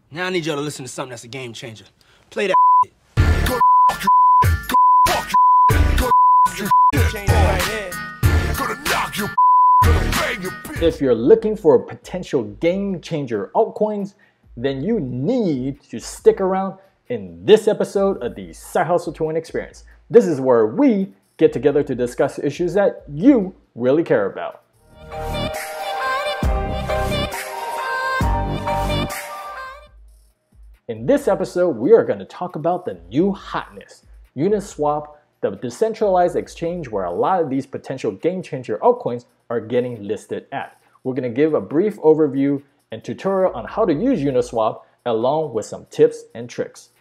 Now I need y'all to listen to something that's a game changer. Play that shit. If you're looking for potential game changer altcoins, then you need to stick around in this episode of the Side Hustle to Win experience. This is where we get together to discuss issues that you really care about. In this episode, we are going to talk about the new hotness, Uniswap, the decentralized exchange where a lot of these potential game changer altcoins are getting listed at. We're going to give a brief overview and tutorial on how to use Uniswap along with some tips and tricks.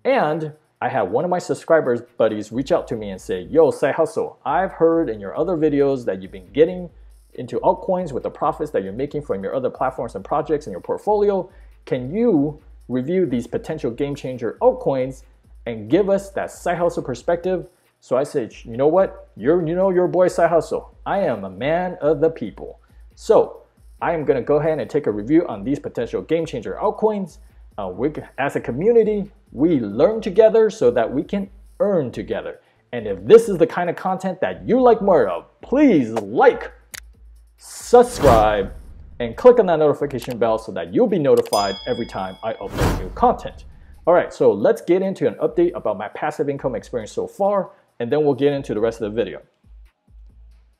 And I had one of my subscribers buddies reach out to me and say, yo, Side Hustle, I've heard in your other videos that you've been getting into altcoins with the profits that you're making from your other platforms and projects in your portfolio. Can you review these potential game changer altcoins and give us that Side Hustle perspective? So I said, you know what? You know your boy Side Hustle. I am a man of the people. So I am going to go ahead and take a review on these potential game changer altcoins. As a community, we learn together so that we can earn together. And if this is the kind of content that you like more of, please like, subscribe, and click on that notification bell so that you'll be notified every time I upload new content. All right, so let's get into an update about my passive income experience so far, and then we'll get into the rest of the video.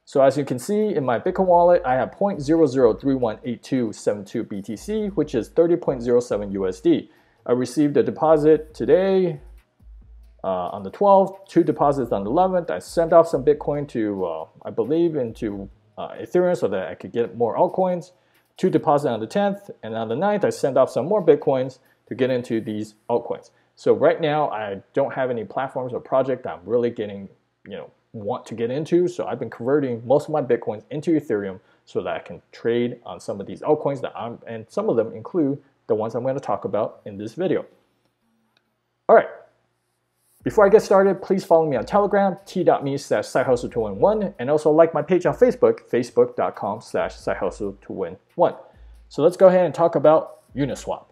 So as you can see in my Bitcoin wallet, I have 0.00318272 BTC, which is 30.07 USD. I received a deposit today on the 12th, 2 deposits on the 11th. I sent off some Bitcoin to, I believe, into Ethereum so that I could get more altcoins. 2 deposits on the 10th, and on the 9th, I sent off some more Bitcoins to get into these altcoins. So right now, I don't have any platforms or project that I'm really getting, want to get into. So I've been converting most of my Bitcoins into Ethereum so that I can trade on some of these altcoins and some of them include the ones I'm going to talk about in this video. All right. Before I get started, please follow me on Telegram, t.me/sidehustle2win1, and also like my page on Facebook, facebook.com/sidehustle2win1. So let's go ahead and talk about Uniswap.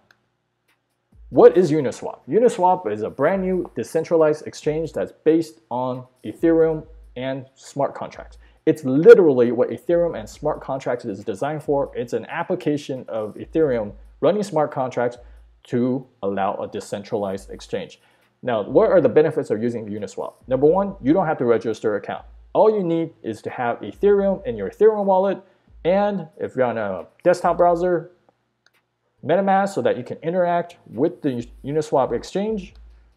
What is Uniswap? Uniswap is a brand new decentralized exchange that's based on Ethereum and smart contracts. It's literally what Ethereum and smart contracts is designed for. It's an application of Ethereum running smart contracts to allow a decentralized exchange. Now, what are the benefits of using Uniswap? Number one, you don't have to register an account. All you need is to have Ethereum in your Ethereum wallet, and if you're on a desktop browser, MetaMask so that you can interact with the Uniswap exchange,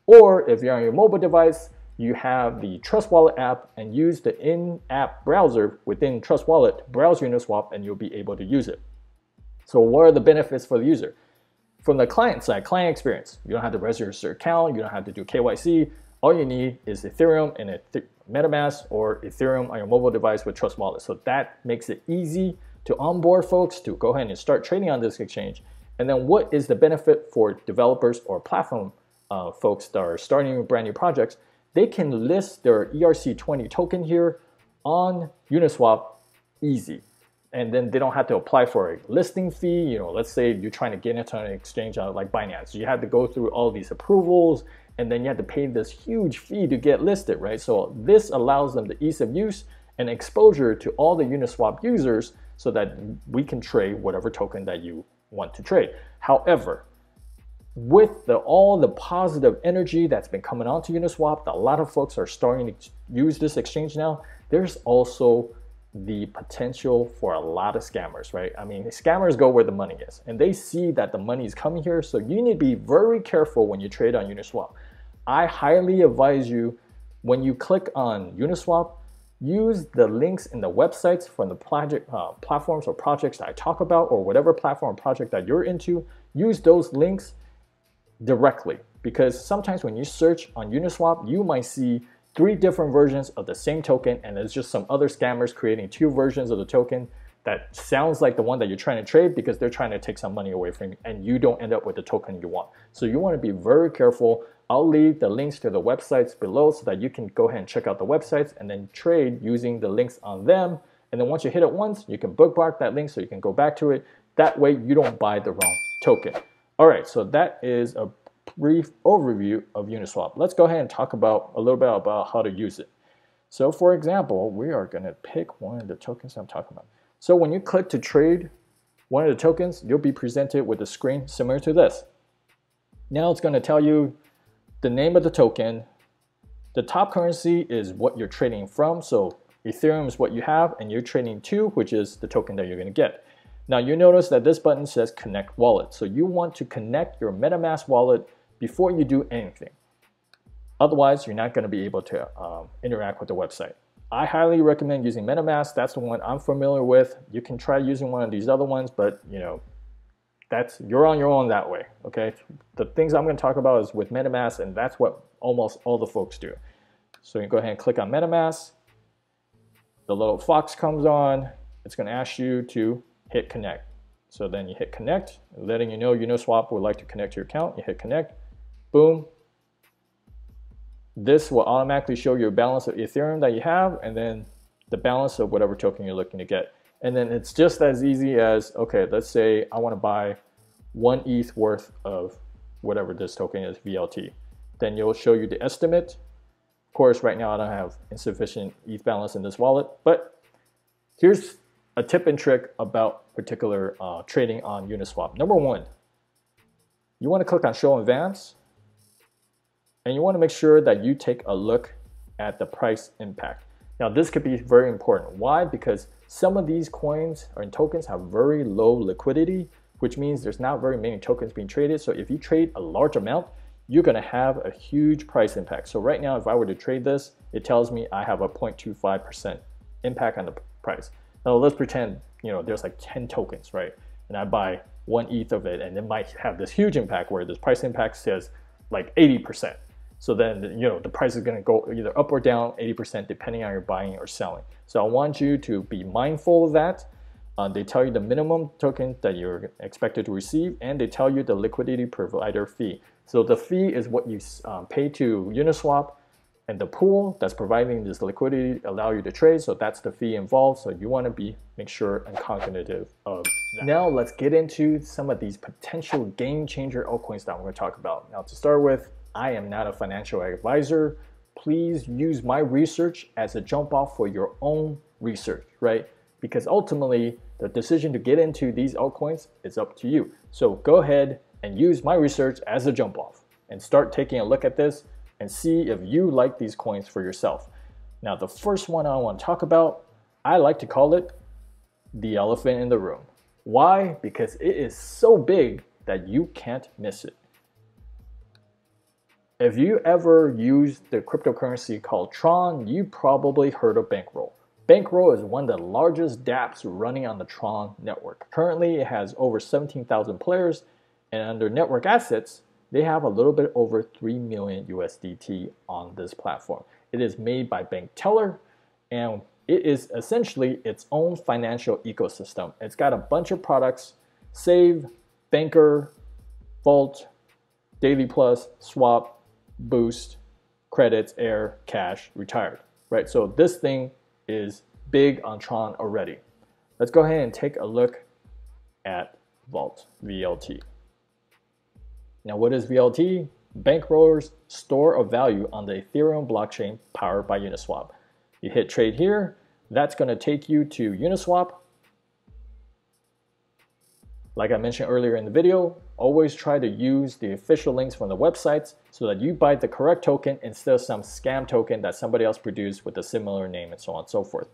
or if you're on your mobile device, you have the Trust Wallet app and use the in-app browser within Trust Wallet to browse Uniswap and you'll be able to use it. So what are the benefits for the user? From the client side, client experience, you don't have to register an account, you don't have to do KYC. All you need is Ethereum and a MetaMask or Ethereum on your mobile device with Trust Wallet. So that makes it easy to onboard folks to go ahead and start trading on this exchange. And then what is the benefit for developers or platform folks that are starting brand new projects? They can list their ERC20 token here on Uniswap easy. And then they don't have to apply for a listing fee. Let's say you're trying to get into an exchange like Binance. You have to go through all these approvals and then you have to pay this huge fee to get listed, right? So this allows them the ease of use and exposure to all the Uniswap users so that we can trade whatever token that you want to trade. However, with all the positive energy that's been coming onto Uniswap, a lot of folks are starting to use this exchange now. There's also the potential for a lot of scammers, right? I mean, scammers go where the money is, and they see that the money is coming here, so you need to be very careful when you trade on Uniswap. I highly advise you, when you click on Uniswap, use the links in the websites from the platforms or projects that I talk about, or whatever platform or project that you're into. Use those links directly, because sometimes when you search on Uniswap, you might see 3 different versions of the same token, and there's just some other scammers creating 2 versions of the token that sounds like the one that you're trying to trade because they're trying to take some money away from you, and you don't end up with the token you want. So you want to be very careful. I'll leave the links to the websites below so that you can go ahead and check out the websites and then trade using the links on them. And then once you hit it once, you can bookmark that link so you can go back to it. That way you don't buy the wrong token. All right, so that is a brief overview of Uniswap. Let's go ahead and talk about a little bit about how to use it. So for example, we are going to pick one of the tokens I'm talking about. So when you click to trade one of the tokens, you'll be presented with a screen similar to this. Now it's going to tell you the name of the token. The top currency is what you're trading from. So Ethereum is what you have, and you're trading to, which is the token that you're going to get. Now you notice that this button says connect wallet. So you want to connect your MetaMask wallet before you do anything. Otherwise, you're not going to be able to interact with the website. I highly recommend using MetaMask. That's the one I'm familiar with. You can try using one of these other ones, but you're on your own that way. Okay. The things I'm going to talk about is with MetaMask, and that's what almost all the folks do. So you go ahead and click on MetaMask. The little fox comes on. It's going to ask you to hit connect. So then you hit connect, letting you know Uniswap would like to connect to your account. You hit connect, boom. This will automatically show you a balance of Ethereum that you have, and then the balance of whatever token you're looking to get. And then it's just as easy as, okay, let's say I want to buy 1 ETH worth of whatever this token is, VLT. Then you'll show you the estimate. Of course, right now I don't have insufficient ETH balance in this wallet, but here's a tip and trick about particular trading on Uniswap. Number one, you want to click on show advance, and you want to make sure that you take a look at the price impact. Now this could be very important. Why? Because some of these coins or tokens have very low liquidity, which means there's not very many tokens being traded. So if you trade a large amount, you're going to have a huge price impact. So right now, if I were to trade this, it tells me I have a 0.25% impact on the price. Now let's pretend there's like 10 tokens, right? And I buy 1 ETH of it, and it might have this huge impact where this price impact says like 80%. So then, the price is going to go either up or down 80% depending on your buying or selling. So I want you to be mindful of that. They tell you the minimum token that you're expected to receive, and they tell you the liquidity provider fee. So the fee is what you pay to Uniswap, and the pool that's providing this liquidity allow you to trade. So that's the fee involved. So you want to make sure and cognitive of that. Now let's get into some of these potential game changer altcoins that I'm going to talk about. Now to start with, I am not a financial advisor. Please use my research as a jump off for your own research, right? Because ultimately, the decision to get into these altcoins is up to you. So go ahead and use my research as a jump off and start taking a look at this and see if you like these coins for yourself. Now, the first one I want to talk about, I like to call it the elephant in the room. Why? Because it is so big that you can't miss it. If you ever used the cryptocurrency called Tron, you probably heard of Bankroll. Bankroll is one of the largest dApps running on the Tron network. Currently, it has over 17,000 players, and under network assets, they have a little bit over 3 million USDT on this platform. It is made by Bank Teller, and it is essentially its own financial ecosystem. It's got a bunch of products: Save, Banker, Vault, Daily Plus, Swap, Boost, Credits, Air, Cash, Retired, right? So this thing is big on Tron already. Let's go ahead and take a look at Vault, VLT. Now what is VLT? Bankroller's store of value on the Ethereum blockchain powered by Uniswap. You hit trade here, that's going to take you to Uniswap. Like I mentioned earlier in the video, always try to use the official links from the websites so that you buy the correct token instead of some scam token that somebody else produced with a similar name and so on and so forth.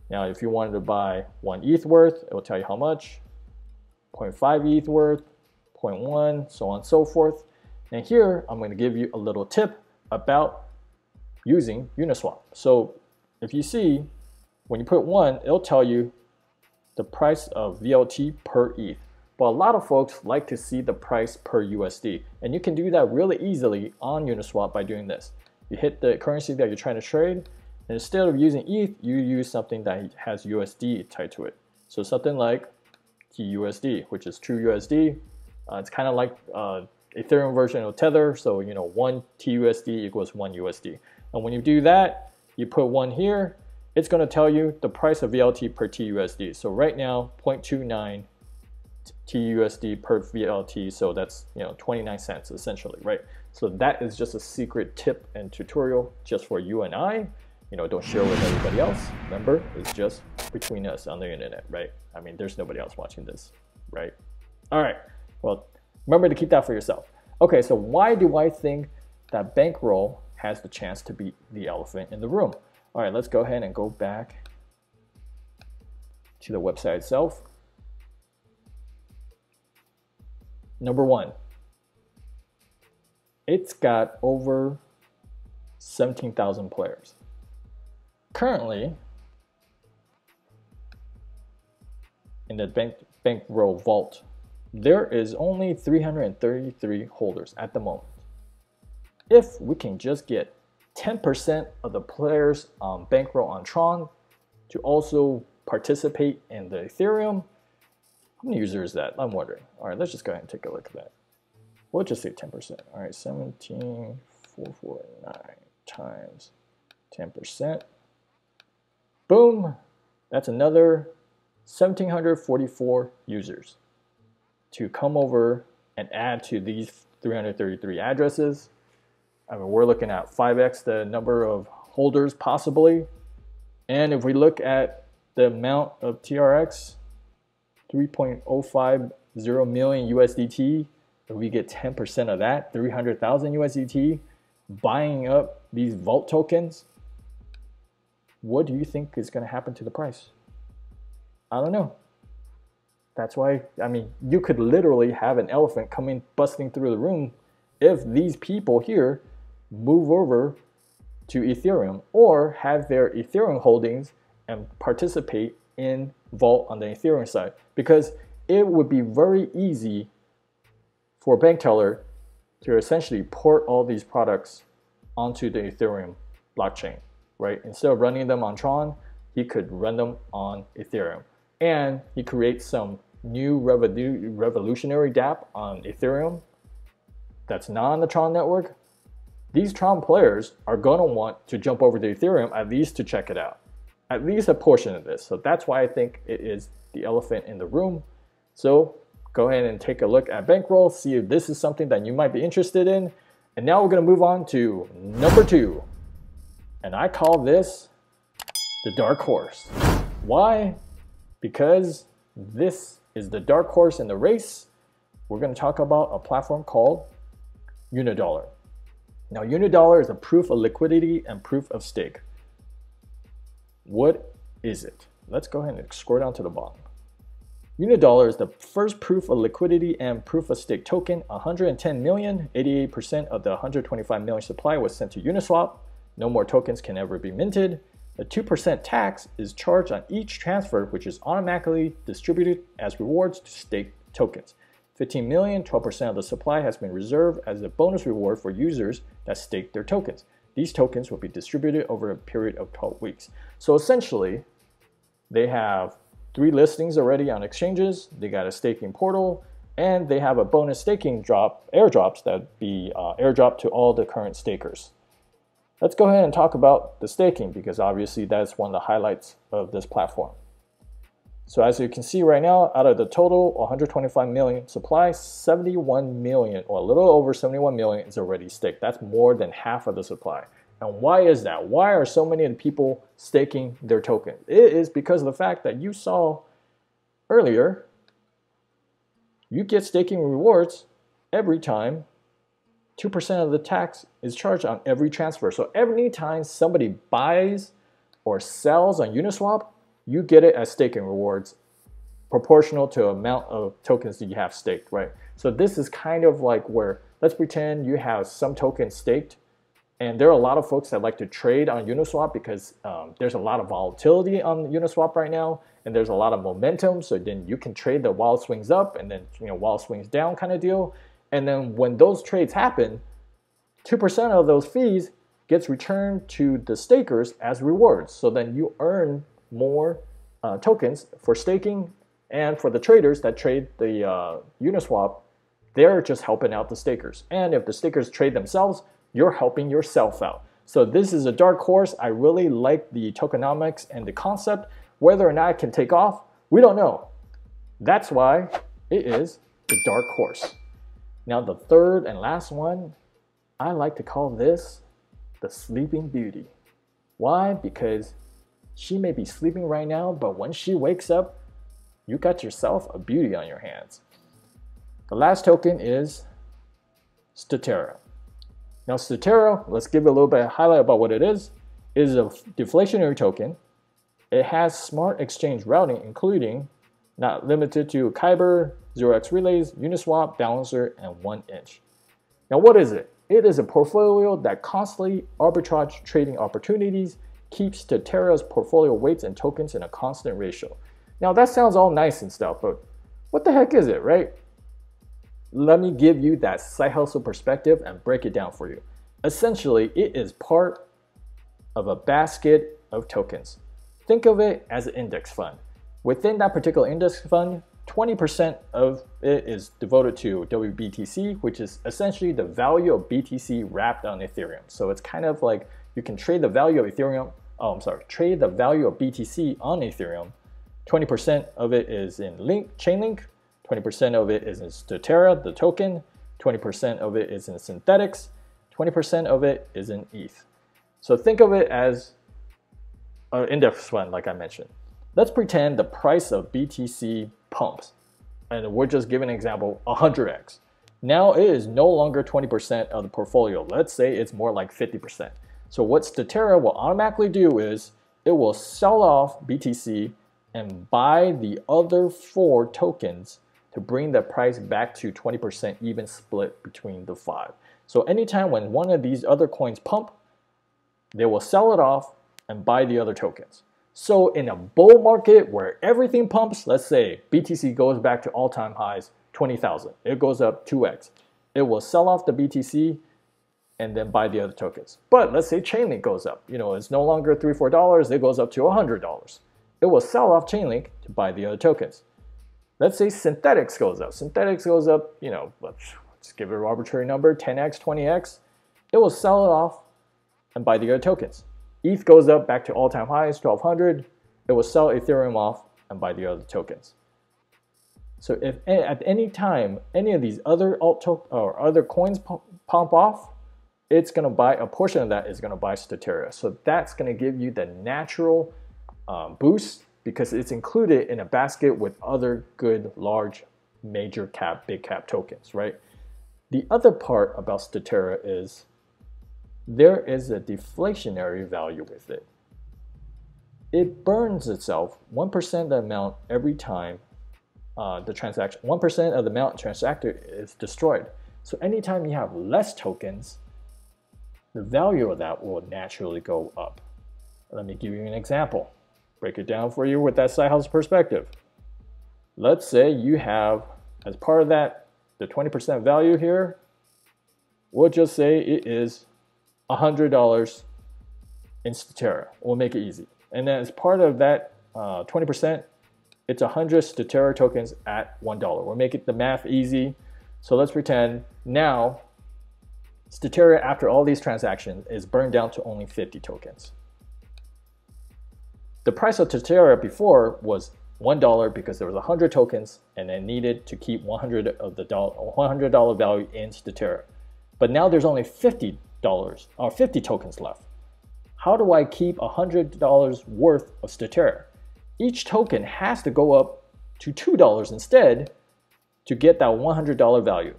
Now, if you wanted to buy 1 ETH worth, it will tell you how much, 0.5 ETH worth, 0.1, so on and so forth. And here, I'm going to give you a little tip about using Uniswap. So if you see, when you put 1, it'll tell you the price of VLT per ETH. But a lot of folks like to see the price per USD. And you can do that really easily on Uniswap by doing this. You hit the currency that you're trying to trade, and instead of using ETH, you use something that has USD tied to it. So something like TUSD, which is true USD. It's kind of like Ethereum version of Tether. So 1 TUSD equals 1 USD. And when you do that, you put 1 here, it's going to tell you the price of VLT per TUSD. So right now, 0.29 TUSD per VLT, so that's 29 cents essentially, right? So that is just a secret tip and tutorial just for you and I. Don't share with everybody else. Remember, it's just between us on the internet, right? I mean, there's nobody else watching this, right? All right, well, remember to keep that for yourself. Okay, so why do I think that Bankroll has the chance to beat the elephant in the room? All right, let's go ahead and go back to the website itself. Number one, it's got over 17,000 players. Currently, in the Bankroll vault, there is only 333 holders at the moment. If we can just get 10% of the players on Bankroll on Tron to also participate in the Ethereum, how many users is that? I'm wondering. All right, let's just go ahead and take a look at that. We'll just say 10%. All right, 17,449 times 10%. Boom, that's another 1,744 users to come over and add to these 333 addresses. I mean, we're looking at 5x the number of holders possibly. And if we look at the amount of TRX, 3.050 million USDT, if we get 10% of that, 300,000 USDT, buying up these vault tokens, what do you think is going to happen to the price? I don't know. That's why, I mean, you could literally have an elephant coming busting through the room if these people here move over to Ethereum or have their Ethereum holdings and participate in Vault on the Ethereum side, because it would be very easy for a bank teller to essentially port all these products onto the Ethereum blockchain, right? Instead of running them on Tron, he could run them on Ethereum. And he creates some new revolutionary dApp on Ethereum that's not on the Tron network. These Tron players are going to want to jump over to Ethereum at least to check it out. At least a portion of this. So that's why I think it is the elephant in the room. So go ahead and take a look at Bankroll, see if this is something that you might be interested in. And now we're going to move on to number 2. And I call this the dark horse. Why? Because this is the dark horse in the race. We're going to talk about a platform called Unidollar. Now, Unidollar is a proof of liquidity and proof of stake. What is it? Let's go ahead and scroll down to the bottom. Unidollar is the first proof of liquidity and proof of stake token. 110 million, 88% of the 125 million supply was sent to Uniswap. No more tokens can ever be minted. A 2% tax is charged on each transfer, which is automatically distributed as rewards to stake tokens. 15 million, 12% of the supply has been reserved as a bonus reward for users that stake their tokens. These tokens will be distributed over a period of 12 weeks. So essentially, they have 3 listings already on exchanges, they got a staking portal, and they have a bonus staking airdrops that be airdropped to all the current stakers. Let's go ahead and talk about the staking, because obviously that's one of the highlights of this platform. So as you can see right now, out of the total 125 million supply, 71 million, or a little over 71 million is already staked. That's more than half of the supply. And why is that? Why are so many of the people staking their token? It is because of the fact that you saw earlier, you get staking rewards every time 2% of the tax is charged on every transfer. So every time somebody buys or sells on Uniswap, you get it as staking rewards proportional to the amount of tokens that you have staked, right? So this is kind of like where, let's pretend you have some tokens staked, and there are a lot of folks that like to trade on Uniswap because there's a lot of volatility on Uniswap right now, and there's a lot of momentum, so then you can trade the while it swings up and then while it swings down kind of deal. And then when those trades happen, 2% of those fees gets returned to the stakers as rewards. So then you earn more tokens for staking, and for the traders that trade the Uniswap, they're just helping out the stakers. And if the stakers trade themselves, you're helping yourself out. So this is a dark horse. I really like the tokenomics and the concept. Whether or not it can take off, we don't know. That's why It is the dark horse. Now the third and last one, I like to call this the sleeping beauty. Why? Because she may be sleeping right now, but when she wakes up, you got yourself a beauty on your hands. The last token is Statera. Now Statera, let's give it a little bit of highlight about what it is a deflationary token. It has smart exchange routing, including not limited to Kyber, 0x relays, Uniswap, balancer, and 1inch. Now what is it? It is a portfolio that constantly arbitrage trading opportunities, keeps Statera's portfolio weights and tokens in a constant ratio. Now that sounds all nice and stuff, but what the heck is it, right? Let me give you that side hustle perspective and break it down for you. Essentially, it is part of a basket of tokens. Think of it as an index fund. Within that particular index fund, 20% of it is devoted to WBTC, which is essentially the value of BTC wrapped on Ethereum. So it's kind of like you can trade the value of Ethereum, trade the value of BTC on Ethereum. 20% of it is in Chainlink, 20% of it is in Statera, the token, 20% of it is in synthetics, 20% of it is in ETH. So think of it as an index fund, like I mentioned. Let's pretend the price of BTC pumps, and we're just giving an example, 100x. Now it is no longer 20% of the portfolio. Let's say it's more like 50%. So what Statera will automatically do is it will sell off BTC and buy the other 4 tokens to bring the price back to 20% even split between the 5. So anytime when one of these other coins pump, they will sell it off and buy the other tokens. So in a bull market where everything pumps, let's say BTC goes back to all-time highs, 20,000. It goes up 2x. It will sell off the BTC and then buy the other tokens. But let's say Chainlink goes up. It's no longer $3 or $4. It goes up to $100. It will sell off Chainlink to buy the other tokens. Let's say Synthetics goes up. Synthetics goes up, let's give it an arbitrary number, 10x, 20x. It will sell it off and buy the other tokens. ETH goes up back to all-time highs, 1,200. It will sell Ethereum off and buy the other tokens. So if at any time any of these other other coins pump off, it's going to buy a portion of that is going to buy Statera. So that's going to give you the natural boost because it's included in a basket with other good large major cap, big cap tokens, right? The other part about Statera is there is a deflationary value with it. It burns itself 1% of the amount every time the transaction, 1% of the amount transacted is destroyed. So anytime you have less tokens, the value of that will naturally go up. Let me give you an example. Break it down for you with that side hustle perspective. Let's say you have, as part of that, the 20% value here, we'll just say it is $100 in Statera. We'll make it easy. And then as part of that 20%, it's 100 Statera tokens at $1. We'll make it the math easy. So let's pretend now Statera, after all these transactions, is burned down to only 50 tokens. The price of Statera before was $1 because there was 100 tokens and it needed to keep $100 value in Statera. But now there's only $50 or 50 tokens left. How do I keep $100 worth of Statera? Each token has to go up to $2 instead to get that $100 value.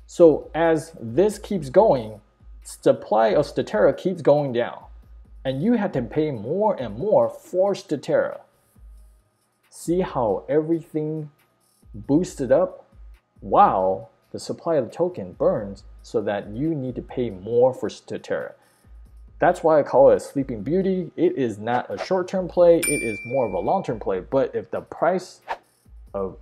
So as this keeps going, supply of Statera keeps going down. And you have to pay more and more for Statera. See how everything boosted up while the supply of the token burns so that you need to pay more for Statera. That's why I call it a sleeping beauty. It is not a short-term play, it is more of a long-term play. But if the price of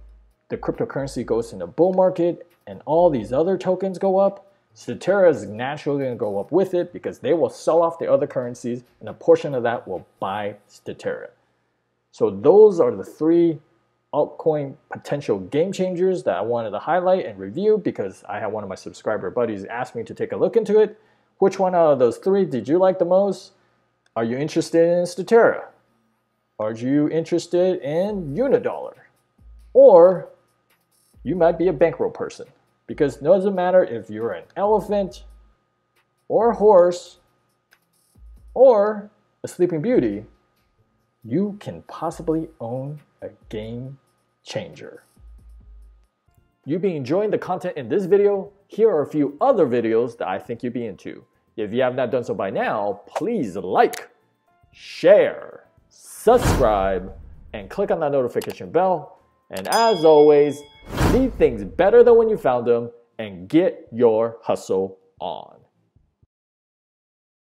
the cryptocurrency goes in the bull market and all these other tokens go up, Statera is naturally going to go up with it because they will sell off the other currencies and a portion of that will buy Statera. So those are the 3 altcoin potential game changers that I wanted to highlight and review because I had one of my subscriber buddies ask me to take a look into it. Which one out of those 3 did you like the most? Are you interested in Statera? Are you interested in Unidollar? Or you might be a bankroll person. Because it doesn't matter if you're an elephant or a horse or a sleeping beauty, you can possibly own a game changer. You've been enjoying the content in this video? Here are a few other videos that I think you'd be into. If you have not done so by now, please like, share, subscribe, and click on that notification bell. And as always, leave things better than when you found them and get your hustle on.